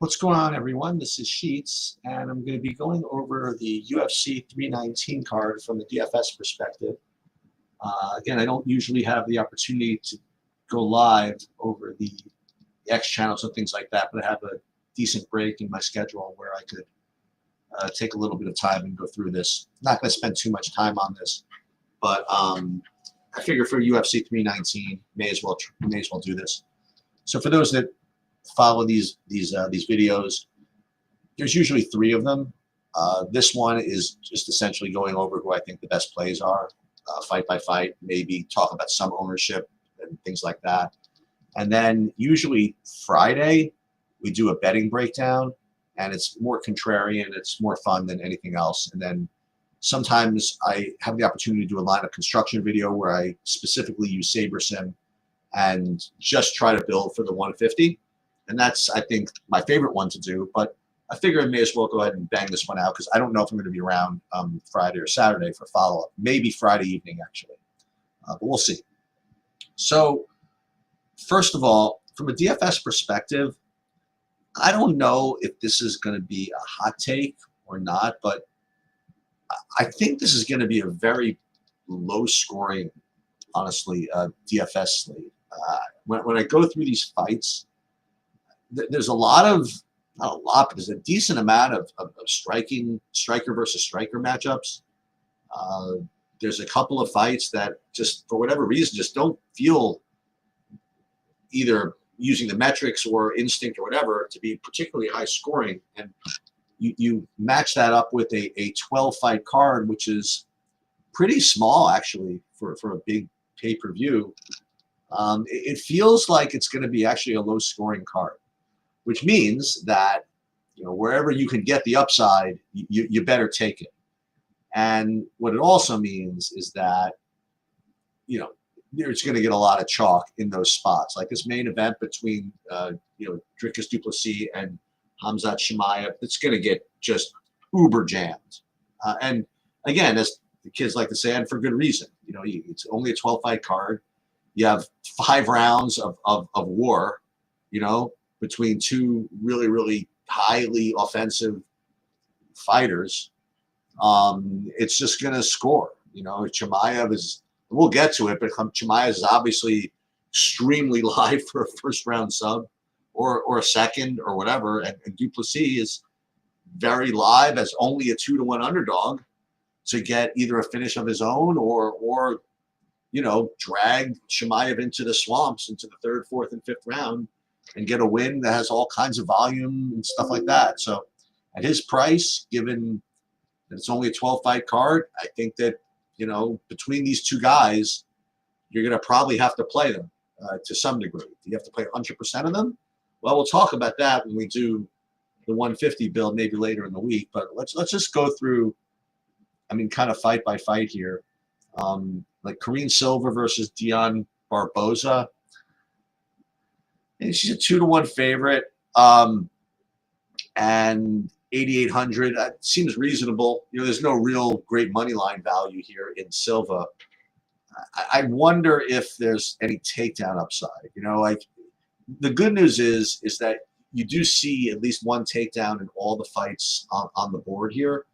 What's going on, everyone? This is Sheets, and I'm going to be going over the UFC 319 card from the DFS perspective. Again, I don't usually have the opportunity to go live over the X channels and things like that, but I have a decent break in my schedule where I could take a little bit of time and go through this. Not going to spend too much time on this, but I figure for UFC 319, may as well do this. So for those that follow these videos, there's usually three of them. This one is just essentially going over who I think the best plays are, fight by fight, maybe talk about some ownership and things like that. And then usually Friday, we do a betting breakdown, and it's more contrarian, it's more fun than anything else. And then sometimes I have the opportunity to do a lineup construction video where I specifically use SaberSim and just try to build for the 150. And that's, I think, my favorite one to do. But I figure I may as well go ahead and bang this one out because I don't know if I'm going to be around Friday or Saturday for follow-up. Maybe Friday evening, actually. But we'll see. So, first of all, from a DFS perspective, I don't know if this is going to be a hot take or not, but I think this is going to be a very low-scoring, honestly, DFS slate. When I go through these fights, there's a lot of, not a lot, but there's a decent amount of striker versus striker matchups. There's a couple of fights that just, for whatever reason, just don't feel, either using the metrics or instinct or whatever, to be particularly high scoring. And you match that up with a 12-fight card, which is pretty small, actually, for a big pay-per-view. It feels like it's going to be actually a low-scoring card, which means that, you know, wherever you can get the upside, you better take it. And what it also means is that, you know, it's going to get a lot of chalk in those spots. Like this main event between, Dricus du Plessis and Khamzat Chimaev, it's going to get just uber jammed. And again, as the kids like to say, and for good reason, you know, it's only a 12-fight card. You have 5 rounds of war, you know, between two really, really highly offensive fighters. It's just going to score. You know, Chimaev is, we'll get to it, but Chimaev is obviously extremely live for a first-round sub or a second or whatever, and du Plessis is very live as only a 2-to-1 underdog to get either a finish of his own or you know, drag Chimaev into the swamps, into the 3rd, 4th, and 5th round, and get a win that has all kinds of volume and stuff like that. So at his price, given that it's only a 12-fight card, I think that, you know, between these two guys, you're going to probably have to play them to some degree. Do you have to play 100% of them? Well, we'll talk about that when we do the 150 build maybe later in the week. But let's just go through, I mean, kind of fight by fight here. Like Karine Silva versus Dion Barboza. And she's a 2-to-1 favorite. And 8,800 seems reasonable. You know, there's no real great money line value here in Silva. I wonder if there's any takedown upside. You know, like the good news is that you do see at least one takedown in all the fights on the board here,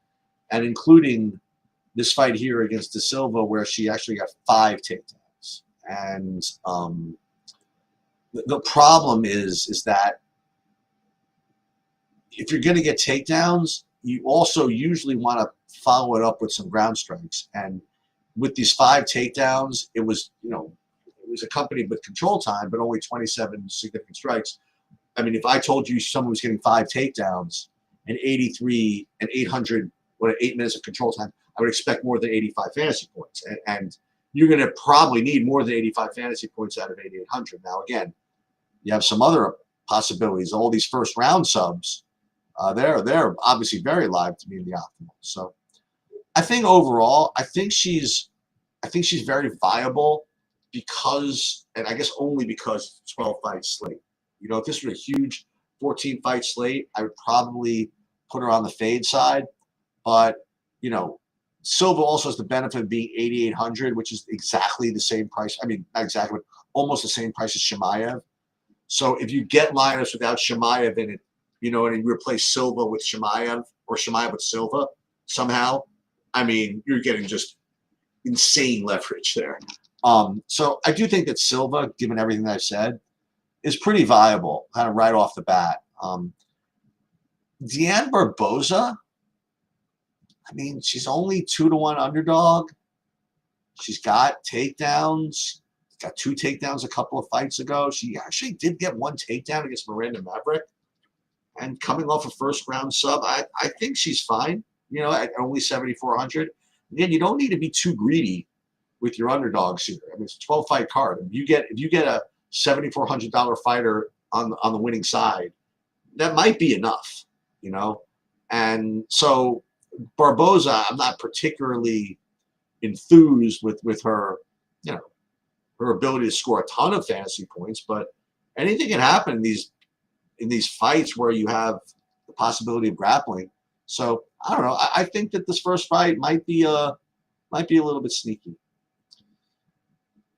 and including this fight here against De Silva, where she actually got 5 takedowns. And the problem is that if you're going to get takedowns, you also usually want to follow it up with some ground strikes. And with these 5 takedowns, it was, you know, it was accompanied with control time, but only 27 significant strikes. I mean, if I told you someone was getting 5 takedowns and 83 and 800, 8 minutes of control time, I would expect more than 85 fantasy points. And you're going to probably need more than 85 fantasy points out of 8,800. Now, again, you have some other possibilities. All these first-round subs, they're obviously very live to be in the optimal. So I think overall, I think she's very viable because, and I guess only because, 12-fight slate. You know, if this were a huge 14-fight slate, I would probably put her on the fade side. But, you know, Silva also has the benefit of being 8,800, which is exactly the same price. I mean, not exactly, but almost the same price as Chimaev. So if you get lineups without Chimaev in it, you know, and you replace Silva with Chimaev or Chimaev with Silva somehow, I mean, you're getting just insane leverage there. So I do think that Silva, given everything that I've said, is pretty viable, kind of right off the bat. Deanne Barboza, I mean, she's only 2-1 underdog. She's got takedowns. Got 2 takedowns a couple of fights ago. She actually did get 1 takedown against Miranda Maverick. And coming off a first-round sub, I think she's fine, you know, at only 7,400. Again, you don't need to be too greedy with your underdogs here. I mean, it's a 12-fight card. If you get a $7,400 fighter on the winning side, that might be enough, you know. And so Barboza, I'm not particularly enthused with her, you know, her ability to score a ton of fantasy points, but anything can happen in these fights where you have the possibility of grappling. So I don't know. I think that this first fight might be a little bit sneaky.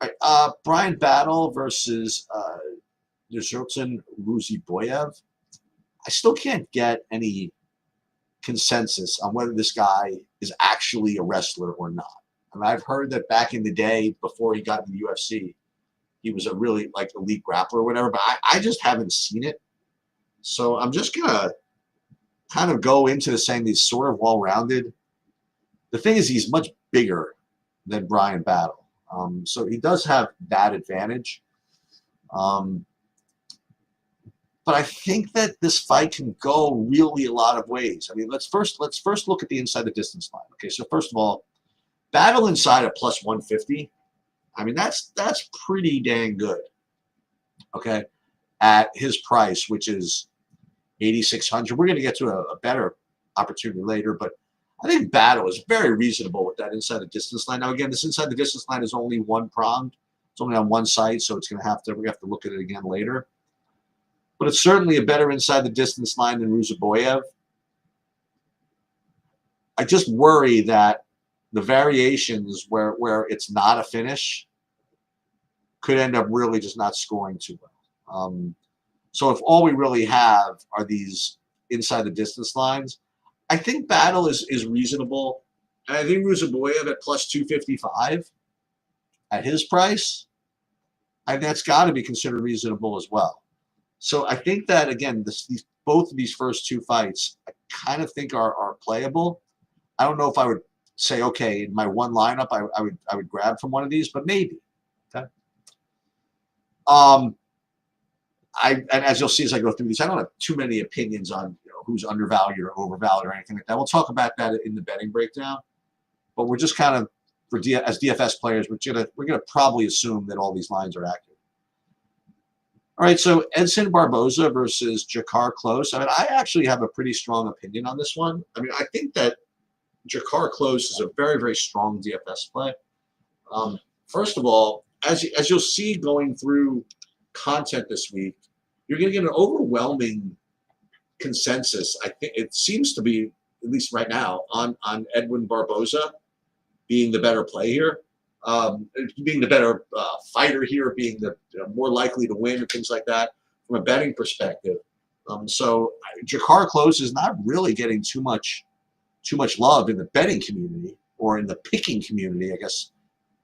All right, Brian Battle versus Nursultan Ruziboyev. I still can't get any consensus on whether this guy is actually a wrestler or not. I mean, I've heard that back in the day, before he got in the UFC, he was a really like elite grappler or whatever, but I just haven't seen it. So I'm just gonna kind of go into the saying he's sort of well-rounded. The thing is, he's much bigger than Brian Battle, so he does have that advantage. But I think that this fight can go really a lot of ways. I mean, let's first look at the inside the distance line. Okay, so first of all, Battle inside at plus 150. I mean, that's pretty dang good. Okay, at his price, which is 8,600. We're going to get to a better opportunity later, but I think Battle is very reasonable with that inside the distance line. Now, again, this inside the distance line is only one pronged. It's only on one side, so we have to look at it again later. But it's certainly a better inside the distance line than Ruziboyev. I just worry that the variations where it's not a finish could end up really just not scoring too well. So if all we really have are these inside the distance lines, I think Battle is reasonable. And I think Ruziboyev at plus 255 at his price, I think that's got to be considered reasonable as well. So I think that, again, both of these first 2 fights I kind of think are playable. I don't know if I would say, okay, in my one lineup, I would grab from one of these, but maybe. Okay. And as you'll see as I go through these, I don't have too many opinions on who's undervalued or overvalued or anything like that. We'll talk about that in the betting breakdown. But we're just kind of, as DFS players, we're gonna probably assume that all these lines are accurate. All right, so Edson Barboza versus Jakar Close. I mean, I actually have a pretty strong opinion on this one. I mean, I think that Jakar Close is a very, very strong DFS play. First of all, as you'll see going through content this week, you're going to get an overwhelming consensus. I think it seems to be, at least right now, on Edwin Barboza being the better play here. Being the better fighter here, being the more likely to win and things like that from a betting perspective. So Jakar Close is not really getting too much love in the betting community or in the picking community,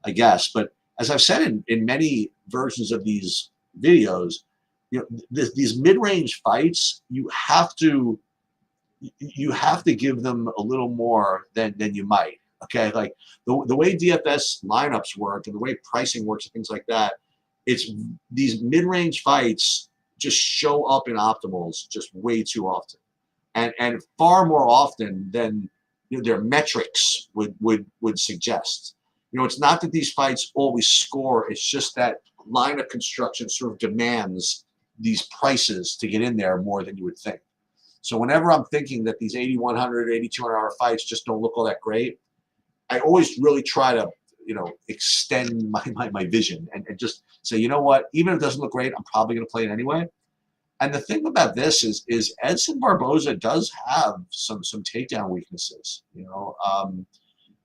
I guess. But as I've said in many versions of these videos, these mid-range fights, you have to give them a little more than you might. Okay, like the way DFS lineups work and the way pricing works and things like that, it's these mid-range fights just show up in optimals just way too often, and far more often than their metrics would suggest. It's not that these fights always score; it's just that lineup construction sort of demands these prices to get in there more than you would think. So whenever I'm thinking that these 8,100, 8,200 fights just don't look all that great, I always really try to, extend my vision and just say, you know what, even if it doesn't look great, I'm probably going to play it anyway. And the thing about this is Edson Barboza does have some takedown weaknesses.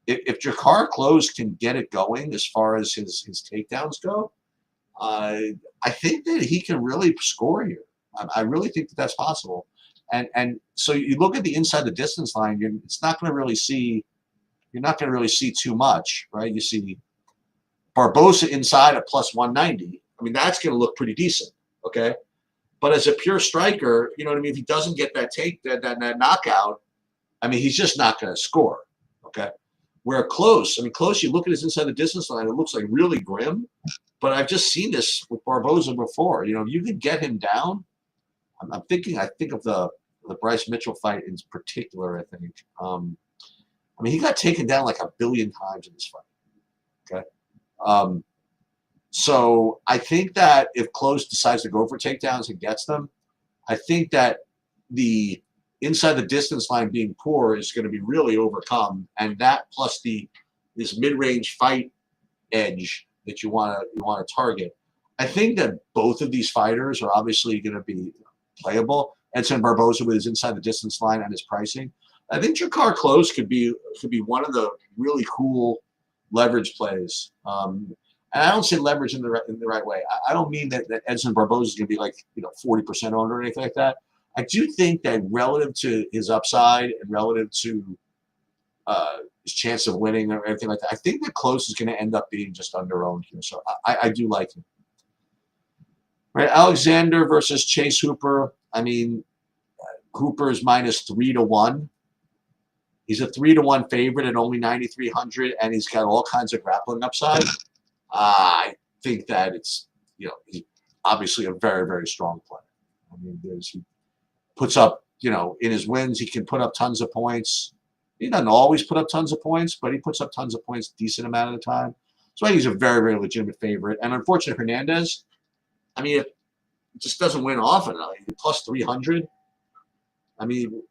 If Jakar Close can get it going as far as his takedowns go, I think that he can really score here. I really think that that's possible. And so you look at the inside the distance line, it's not going to really see. You're not going to really see too much, right? You see Barbosa inside at plus 190. I mean, that's going to look pretty decent, okay? But as a pure striker, you know what I mean? If he doesn't get that that knockout, I mean, he's just not going to score, okay? Where Close, I mean, Close, you look at his inside the distance line, it looks like really grim. But I've just seen this with Barbosa before. You know, if you can get him down, I think of the Bryce Mitchell fight in particular, I think. I mean, he got taken down like 1 billion times in this fight, okay? So I think that if Close decides to go for takedowns and gets them, I think that the inside the distance line being poor is going to be really overcome, and that plus this mid-range fight edge that you want to target. I think that both of these fighters are obviously going to be playable. Edson Barbosa with his inside the distance line and his pricing. I think Jakar Close could be one of the really cool leverage plays. And I don't say leverage in the right way. I don't mean that Edson Barbosa is going to be like 40% owned or anything like that. I do think that relative to his upside and relative to his chance of winning or anything like that, I think that Close is going to end up being just under-owned here. So I do like him. Right, Alexander versus Chase Hooper. I mean, Hooper is minus 3-1. He's a 3-1 favorite at only 9,300, and he's got all kinds of grappling upside. I think that it's he's obviously a very, very strong player. I mean, he puts up in his wins, he can put up tons of points. He doesn't always put up tons of points, but he puts up tons of points a decent amount of the time. So I think he's a very, very legitimate favorite. And unfortunately, Hernandez, I mean, it just doesn't win often. Plus 300. I mean,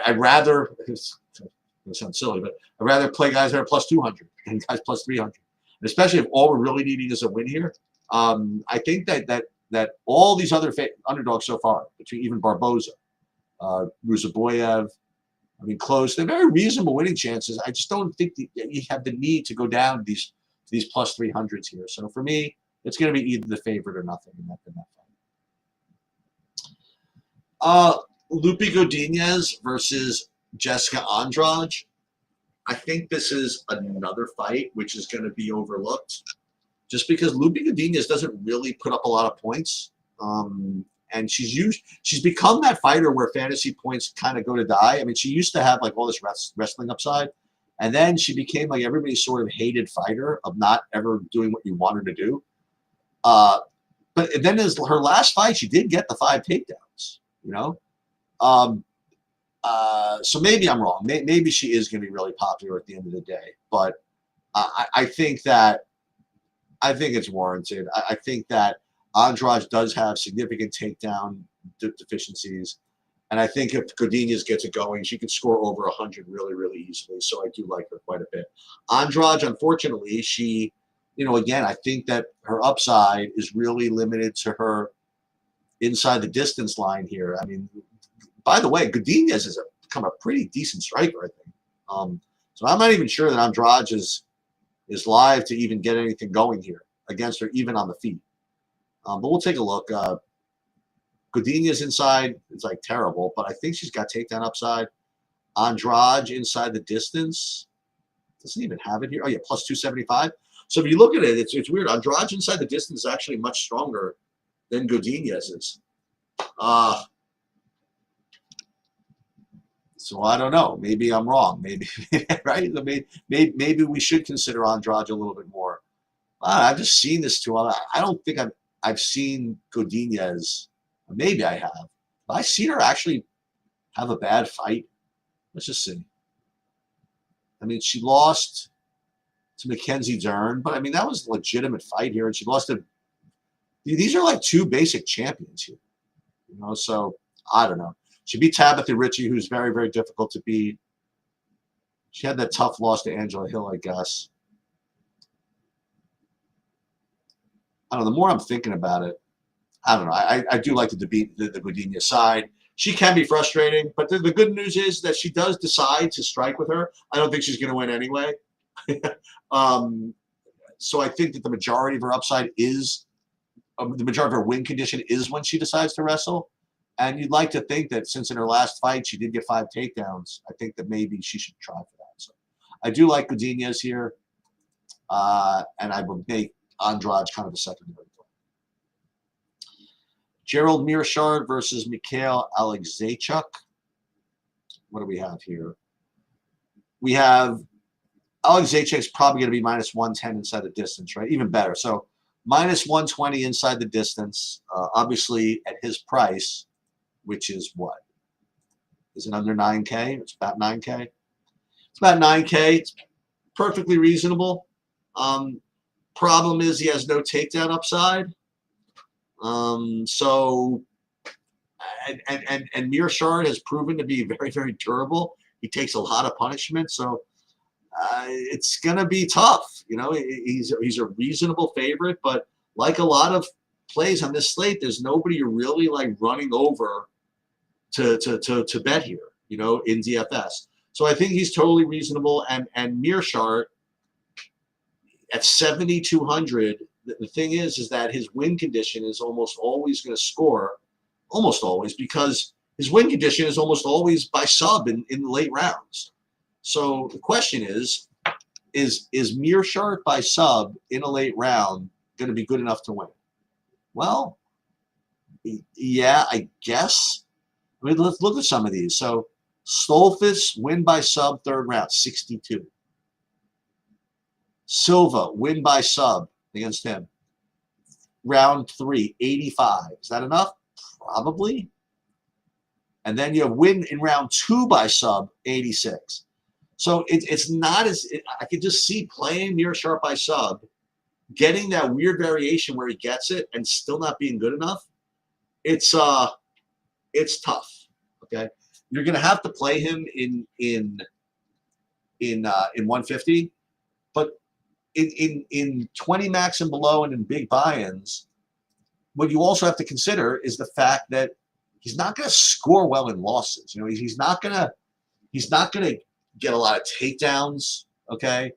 I'd rather, it's going to sound silly, but I'd rather play guys that are plus 200 than guys plus 300. And especially if all we're really needing is a win here. I think that all these other underdogs so far, between even Barbosa, Ruzaboyev, I mean, Close, they're very reasonable winning chances. I just don't think that you have the need to go down to these plus 300s here. So for me, it's going to be either the favorite or nothing in that fight. Lupe Godinez versus Jessica Andrade. I think this is another fight which is going to be overlooked just because Lupe Godinez doesn't really put up a lot of points. And she's become that fighter where fantasy points kind of go to die. I mean, she used to have like all this wrestling upside, and then she became like everybody's sort of hated fighter of not ever doing what you want her to do. But then as her last fight, she did get the 5 takedowns, So maybe I'm wrong. Maybe she is going to be really popular at the end of the day. But I think it's warranted. I think that Andrade does have significant takedown deficiencies. And I think if Godinez gets it going, she can score over 100 really, really easily. So I do like her quite a bit. Andrade, unfortunately, she, again, I think that her upside is really limited to her inside the distance line here. I mean, by the way, Godinez has become a pretty decent striker, I think. So I'm not even sure that Andrade is live to even get anything going here against her, even on the feet. But we'll take a look. Godinez inside is like terrible, but I think she's got takedown upside. Andrade inside the distance doesn't even have it here. Oh yeah, plus 275. So if you look at it, it's weird. Andrade inside the distance is actually much stronger than Godinez's. So I don't know. Maybe I'm wrong. Maybe right. Maybe we should consider Andrade a little bit more. I've just seen this too. I don't think I've seen Godinez. Maybe I have. But I've seen her actually have a bad fight. Let's just see. I mean, she lost to Mackenzie Dern, but I mean that was a legitimate fight here, and she lost to. These are like 2 basic champions here, So I don't know. She beat Tabitha Ritchie, who's very, very difficult to beat. She had that tough loss to Angela Hill, I guess. I don't know. The more I'm thinking about it, I don't know. I do like the Godinez side. She can be frustrating, but the good news is that she does decide to strike with her. I don't think she's going to win anyway. So I think that the majority of her upside is the majority of her win condition is when she decides to wrestle. And you'd like to think that since in her last fight she did get 5 takedowns, I think that maybe she should try for that. So I do like Godinez here, and I would make Andrade kind of a secondary play. Gerald Mearshart versus Mikhail Alexeychuk. What do we have here? We have Alexeychuk's probably going to be minus 110 inside the distance, right? Even better. So minus 120 inside the distance, obviously at his price, which is what? Is it under 9K? It's about 9K. It's about 9K. It's perfectly reasonable. Problem is he has no takedown upside. And Mearshart has proven to be very, very durable. He takes a lot of punishment, so it's going to be tough. You know, he's a reasonable favorite, but like a lot of plays on this slate, there's nobody you're really like running over to bet here, you know, in DFS. So I think he's totally reasonable. And Mearshart at 7,200, the thing is that his win condition is almost always going to score, almost always, because his win condition is almost always by sub in the late rounds. So the question is Mearshart by sub in a late round going to be good enough to win? Well, yeah, I guess. I mean, let's look at some of these. So Stolfus, win by sub, third round, 62. Silva, win by sub against him. Round 3, 85. Is that enough? Probably. And then you have win in round 2 by sub, 86. So it's not as I could just see playing Mearshart by sub, getting that weird variation where he gets it and still not being good enough. It's tough. Okay, you're gonna have to play him in 150, but in 20 max and below and in big buy-ins, what you also have to consider is the fact that he's not going to score well in losses. You know, he's not going to get a lot of takedowns. Okay,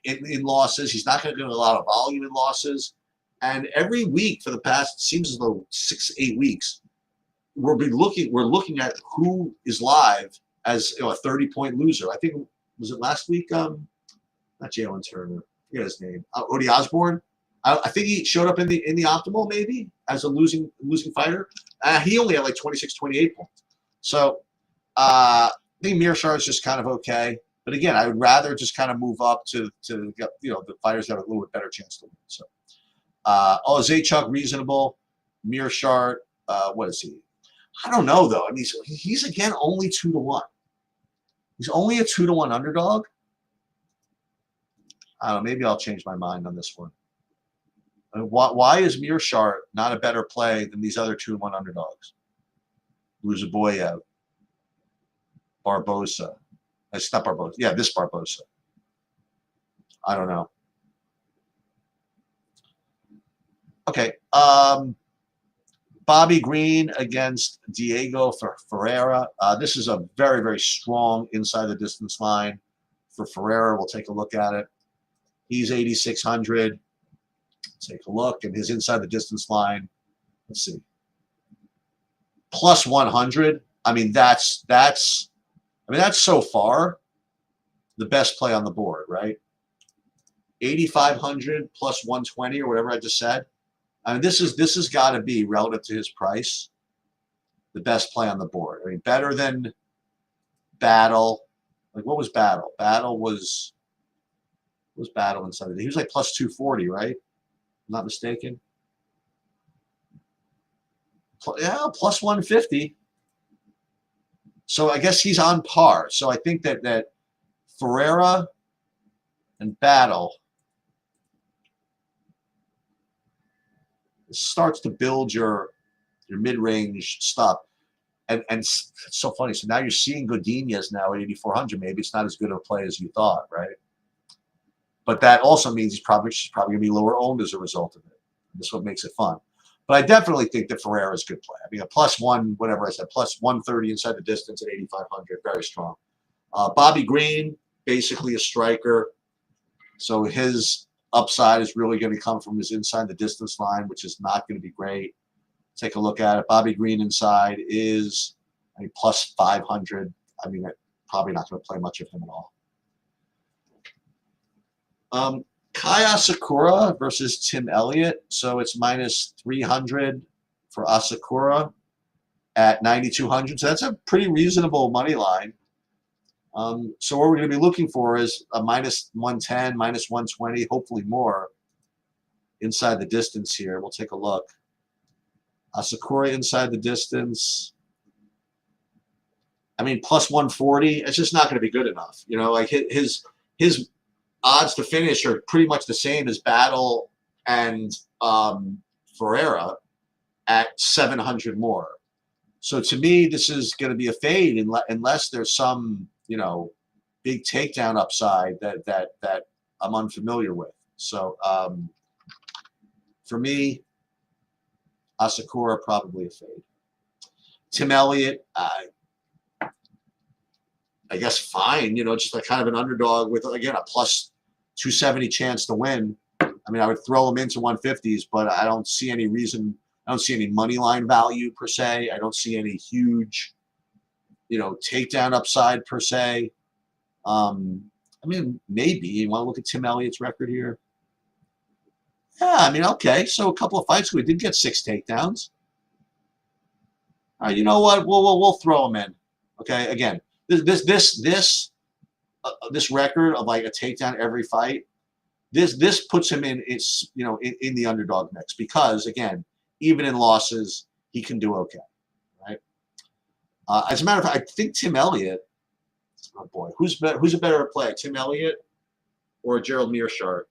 in losses, he's not going to get a lot of volume in losses. And every week for the past, seems as though 6-8 weeks, we're looking at who is live as, you know, a 30-point loser. I think, was it last week? Not Jalen Turner. I forget his name. Odie Osborne. I think he showed up in the optimal maybe as a losing fighter. He only had like 26, 28 points. So I think Mearshart is just kind of okay. But again, I would rather just kind of move up to get, you know, the fighters that have a little bit better chance to win. So Zaychuk, reasonable. Mearshart, what is he? I don't know though. I mean, he's again only 2-1. He's only a 2-1 underdog. I don't know. Maybe I'll change my mind on this one. Why is Mearshart not a better play than these other 2-1 underdogs? Ruzaboyev, Barbosa. It's not Barbosa. Yeah, this Barbosa. I don't know. Okay. Bobby Green against Diego Ferreira. This is a very, very strong inside the distance line for Ferreira. We'll take a look at it. He's 8,600. Take a look, and his inside the distance line. Let's see, plus 100. I mean, that's so far the best play on the board, right? 8,500 plus 120 or whatever I just said. I mean, this has got to be relative to his price, the best play on the board. I mean, better than Battle. Like, what was Battle? Battle was Battle inside of it. He was like plus 240, right? Not mistaken. Yeah, plus 150. So I guess he's on par. So I think that Ferreira and Battle starts to build your mid-range stuff. And it's so funny. So now you're seeing Godinez now at 8,400. Maybe it's not as good of a play as you thought, right? But that also means she's probably going to be lower owned as a result of it. This is what makes it fun. But I definitely think that Ferreira is a good play. I mean, a plus one, whatever I said, plus 130 inside the distance at 8,500, very strong. Bobby Green, basically a striker. So his upside is really going to come from his inside the distance line, which is not going to be great. Take a look at it. Bobby Green inside is, I mean, plus 500. I mean, probably not going to play much of him at all. Kai Asakura versus Tim Elliott. So it's minus 300 for Asakura at 9,200. So that's a pretty reasonable money line. So what we're going to be looking for is a minus 110, minus 120, hopefully more inside the distance here. We'll take a look. Asakura inside the distance. I mean, plus 140. It's just not going to be good enough. You know, like his odds to finish are pretty much the same as Battle and Ferreira at 700 more. So to me, this is going to be a fade unless there's some, you know, big takedown upside that I'm unfamiliar with. So for me, Asakura probably a fade. Tim Elliott, I guess fine, you know, just like kind of an underdog with, again, a plus 270 chance to win. I mean, I would throw him into 150s, but I don't see any reason. I don't see any money line value per se. I don't see any huge, you know, takedown upside per se. I mean, maybe you want to look at Tim Elliott's record here. Yeah, I mean, okay. So a couple of fights we did get 6 takedowns. All right, you know what? We'll throw him in. Okay, again, this record of like a takedown every fight. This puts him in in the underdog mix because again, even in losses, he can do okay, right? As a matter of fact, I think Tim Elliott. Oh boy, who's a better player, Tim Elliott or Gerald Meerschaert?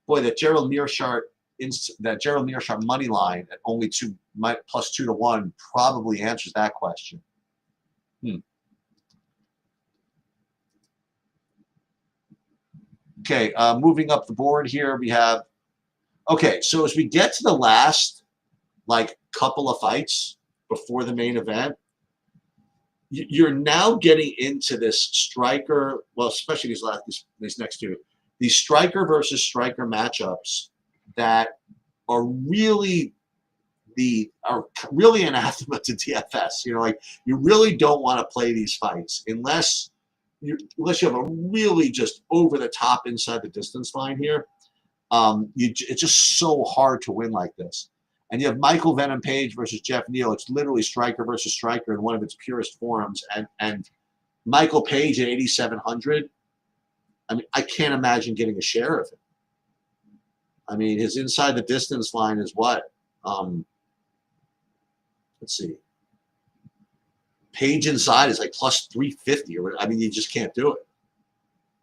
Boy, that Gerald Meerschaert money line at only plus 2 to 1 probably answers that question. Okay, moving up the board here, we have. Okay, so as we get to the last like couple of fights before the main event, you're now getting into this striker. Well, especially these next two. These striker versus striker matchups that are really anathema to DFS. You know, like you really don't want to play these fights unless you have a really just over the top inside the distance line here. It's just so hard to win like this. And you have Michael Venom Page versus Jeff Neal. It's literally striker versus striker in one of its purest forms. And Michael Page at 8,700. I mean, I can't imagine getting a share of it. I mean, his inside the distance line is what? Let's see. Page inside is like plus 350. I mean, you just can't do it.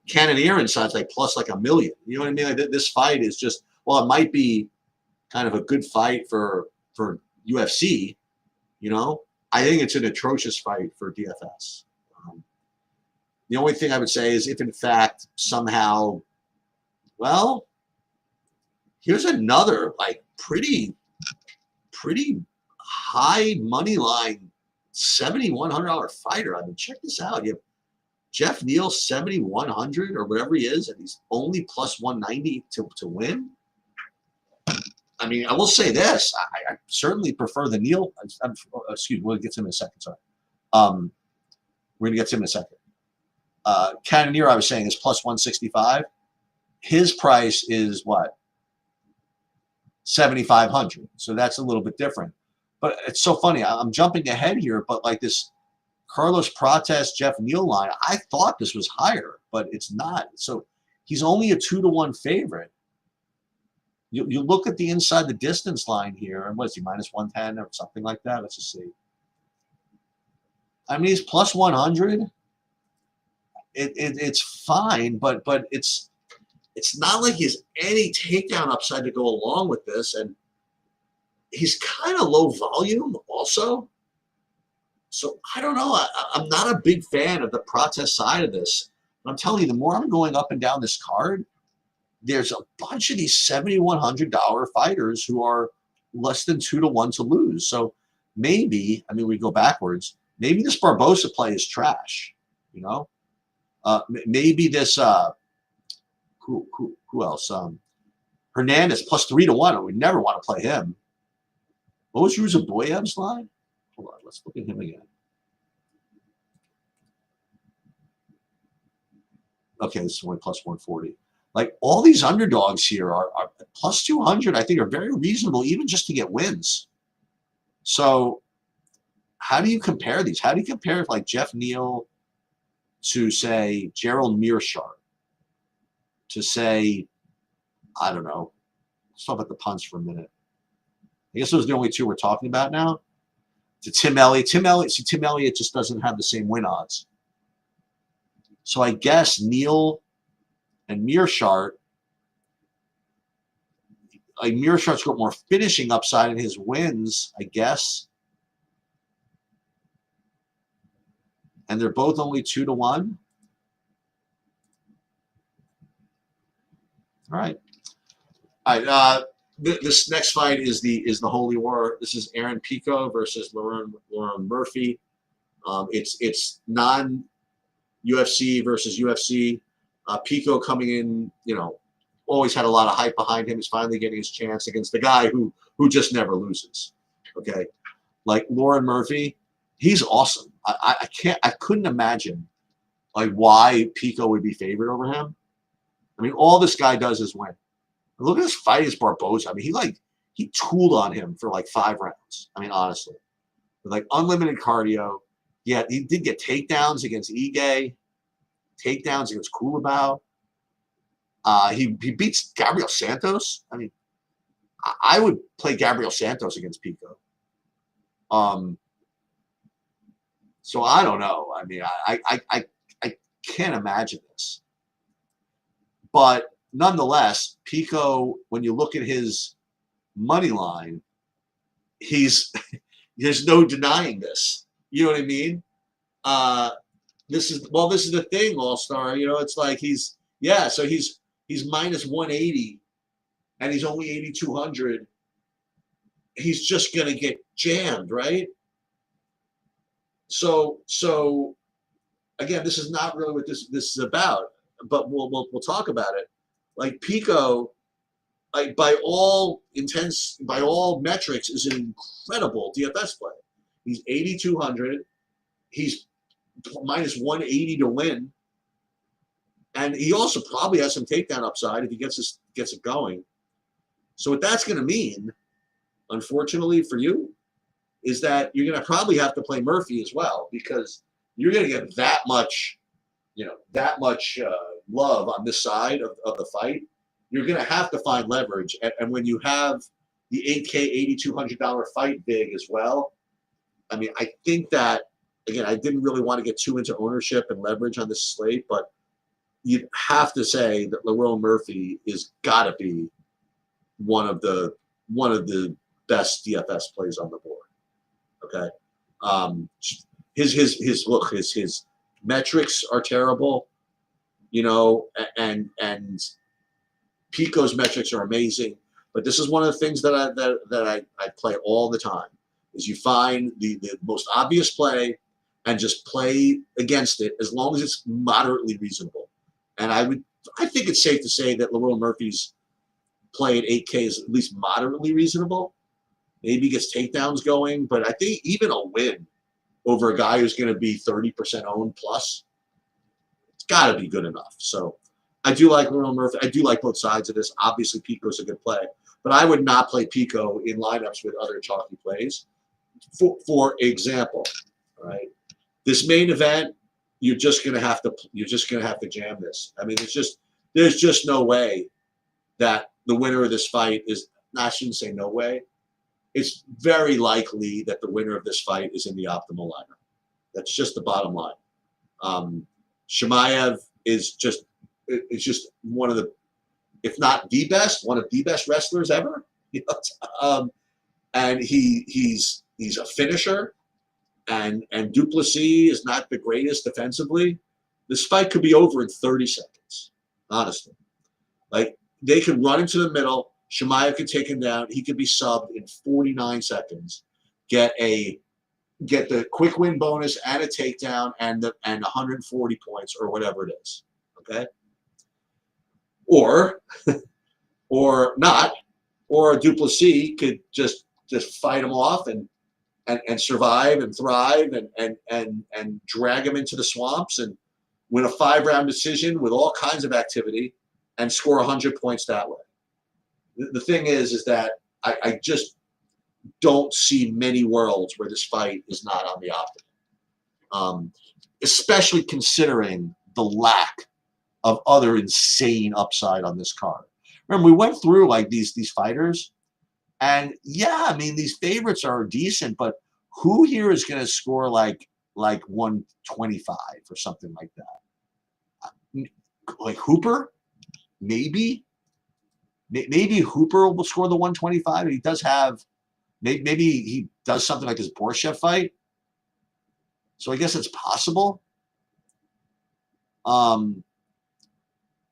Cannonier inside is like plus like 1 million. You know what I mean? Like this fight is just, well, it might be kind of a good fight for UFC. You know, I think it's an atrocious fight for DFS. The only thing I would say is if, in fact, somehow, well, here's another like pretty high money line $7,100 fighter. I mean, check this out. You have Jeff Neal 7,100 or whatever he is, and he's only plus 190 to win. I mean, I will say this: I certainly prefer the Neal. Excuse me, we'll get to him in a second. Sorry, we're gonna get to him in a second. Cannonier, I was saying, is plus 165. His price is what? 7,500. So that's a little bit different. But it's so funny. I'm jumping ahead here, but like this Carlos Prates, Jeff Neal line, I thought this was higher, but it's not. So he's only a 2 to 1 favorite. You look at the inside the distance line here, and what is he, minus 110 or something like that? Let's just see. I mean, he's plus 100. It's fine, but it's not like he has any takedown upside to go along with this, and he's kind of low volume also. So I don't know. I'm not a big fan of the Prates side of this. But I'm telling you, the more I'm going up and down this card, there's a bunch of these $7,100 fighters who are less than 2 to 1 to lose. So maybe, I mean, we go backwards. Maybe this Barbosa play is trash. You know, maybe this. Who else? Hernandez plus 3 to 1. I would never want to play him. What was Ruzaboyev's line? Hold on, let's look at him again. Okay, this is only plus 140. Like all these underdogs here are plus 200, I think are very reasonable, even just to get wins. So how do you compare these? How do you compare like Jeff Neal to say Gerald Mearshart? To say, I don't know. Let's talk about the punts for a minute. I guess those are the only two we're talking about now. To Tim Elliott. Tim Elliott just doesn't have the same win odds. So I guess Neal and Mearshart, like Mearshart's got more finishing upside in his wins, I guess. And they're both only 2 to 1. All right. All right. This next fight is the Holy War. This is Aaron Pico versus Lauren Murphy. It's non-UFC versus UFC. Pico coming in, always had a lot of hype behind him. He's finally getting his chance against the guy who just never loses. Okay, like Lauren Murphy, he's awesome. I couldn't imagine like why Pico would be favored over him. I mean, all this guy does is win. Look at this fight against Barboza. I mean, he tooled on him for like 5 rounds. I mean, honestly, with like unlimited cardio. Yeah, he did get takedowns against Ige, takedowns against Kulabau. He beats Gabriel Santos. I mean, I would play Gabriel Santos against Pico. So I don't know. I mean, I can't imagine this. But nonetheless, Pico, when you look at his money line, there's no denying this. You know what I mean? This is the thing, All-Star. It's like he's minus 180 and he's only 8,200. He's just gonna get jammed, right? So again, this is not really what this is about, but we'll talk about it. Like Pico, like by all metrics, is an incredible DFS play. He's 8,200. He's minus 180 to win, and he also probably has some takedown upside if he gets it going. So what that's going to mean, unfortunately for you, is that you're going to probably have to play Murphy as well, because you're going to get that much love on this side of the fight. You're going to have to find leverage. And when you have the $8K, $8,200 fight big as well, I mean, I think that, again, I didn't really want to get too into ownership and leverage on this slate, but you'd have to say that Lerone Murphy is got to be one of the best DFS plays on the board. Okay. His metrics are terrible, and Pico's metrics are amazing. But this is one of the things that I play all the time, is you find the most obvious play and just play against it as long as it's moderately reasonable. And I think it's safe to say that Lerone Murphy's play at 8K is at least moderately reasonable. Maybe gets takedowns going, but I think even a win over a guy who's going to be 30% owned plus, it's got to be good enough. So I do like Lerone Murphy. I do like both sides of this. Obviously, Pico's a good play, but I would not play Pico in lineups with other chalky plays. For example, right? This main event, you're just gonna have to jam this. I mean, there's just no way that the winner of this fight is. I shouldn't say no way. It's very likely that the winner of this fight is in the optimal lineup. That's just the bottom line. Chimaev is just one of the, if not the best, one of the best wrestlers ever. And he's a finisher, and Duplessis is not the greatest defensively. This fight could be over in 30 seconds, honestly. Like, they could run into the middle. Chimaev could take him down. He could be subbed in 49 seconds, get the quick win bonus and a takedown and 140 points or whatever it is. Okay? Or not. Or Duplessis could just just fight him off and survive and thrive and drag him into the swamps and win a 5-round decision with all kinds of activity and score 100 points that way. The thing is that I just don't see many worlds where this fight is not on the optimum, especially considering the lack of other insane upside on this card. Remember, we went through like these fighters, and yeah, I mean these favorites are decent, but who here is going to score like 125 or something like that? Like Hooper, maybe Hooper will score the 125. He does have, maybe he does something like this Borshev fight. So I guess it's possible.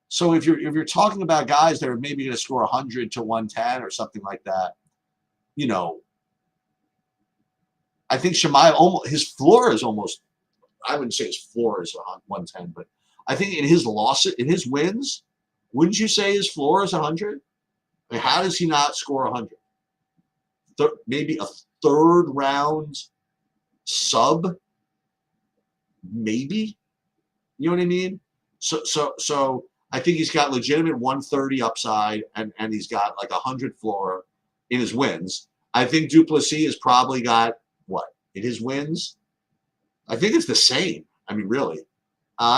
So if you're talking about guys that are maybe going to score 100 to 110 or something like that, you know, I think Chimaev, his floor is almost, I wouldn't say his floor is 110, but I think in his wins, wouldn't you say his floor is 100? I mean, how does he not score 100? Maybe a third round sub, maybe. You know what I mean? So I think he's got legitimate 130 upside and he's got like 100 floor in his wins. I think Duplessis has probably got what in his wins? I think it's the same. I mean, really.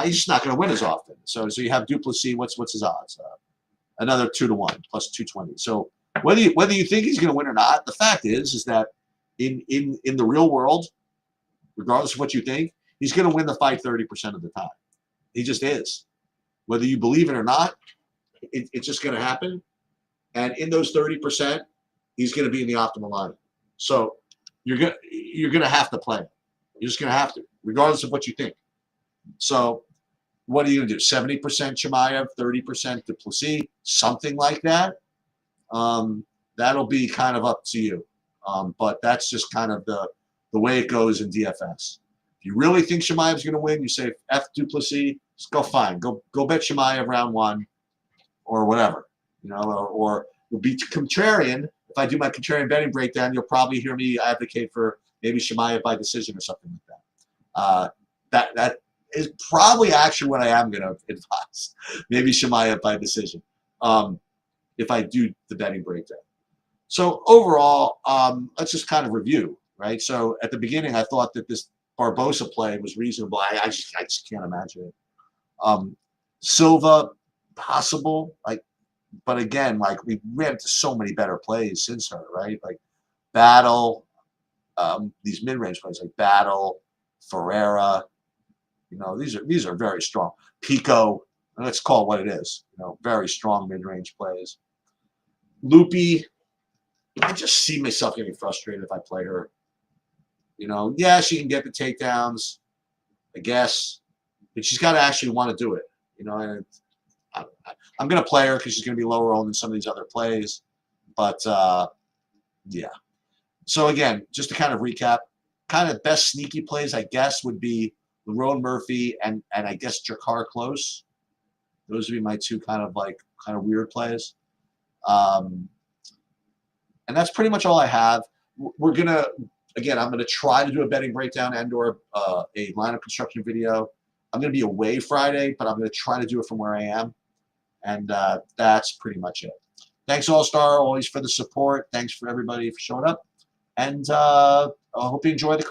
He's just not going to win as often. So you have Duplessis. What's his odds? Another 2-1 plus 220. So whether you think he's going to win or not, the fact is that in the real world, regardless of what you think, he's going to win the fight 30% of the time. He just is. Whether you believe it or not, it's just going to happen. And in those 30%, he's going to be in the optimal lineup. So you're gonna have to play him. You're just going to have to, regardless of what you think. So what are you going to do? 70% Chimaev, 30% Duplessis, something like that. That'll be kind of up to you. But that's just kind of the way it goes in DFS. If you really think Chimaev's going to win, you say F Duplessis, just go fine. Go bet Chimaev round 1 or whatever. You know, or you'll be contrarian. If I do my contrarian betting breakdown, you'll probably hear me advocate for maybe Chimaev by decision or something like that. That is probably actually what I am going to advise. Maybe Chimaev by decision if I do the betting breakdown. So overall, let's just kind of review, right? So at the beginning, I thought that this Barbosa play was reasonable. I just can't imagine it. Silva, possible, but again, we ran into so many better plays since her, right? Like Battle, these mid-range plays like Battle, Ferreira. You know, these are very strong. Pico, let's call it what it is. You know, very strong mid-range plays. Loopy, I just see myself getting frustrated if I play her. You know, yeah, she can get the takedowns, I guess, but she's got to actually want to do it. You know, and I'm going to play her because she's going to be lower owned than some of these other plays. But, yeah. So, again, just to kind of recap, kind of best sneaky plays, I guess, would be Lerone Murphy and I guess Jakar Close. Those would be my two kind of weird plays. And that's pretty much all I have. We're going to, again, I'm going to try to do a betting breakdown and or a lineup construction video. I'm going to be away Friday, but I'm going to try to do it from where I am. And that's pretty much it. Thanks, All-Star, always for the support. Thanks for everybody for showing up. And I hope you enjoy the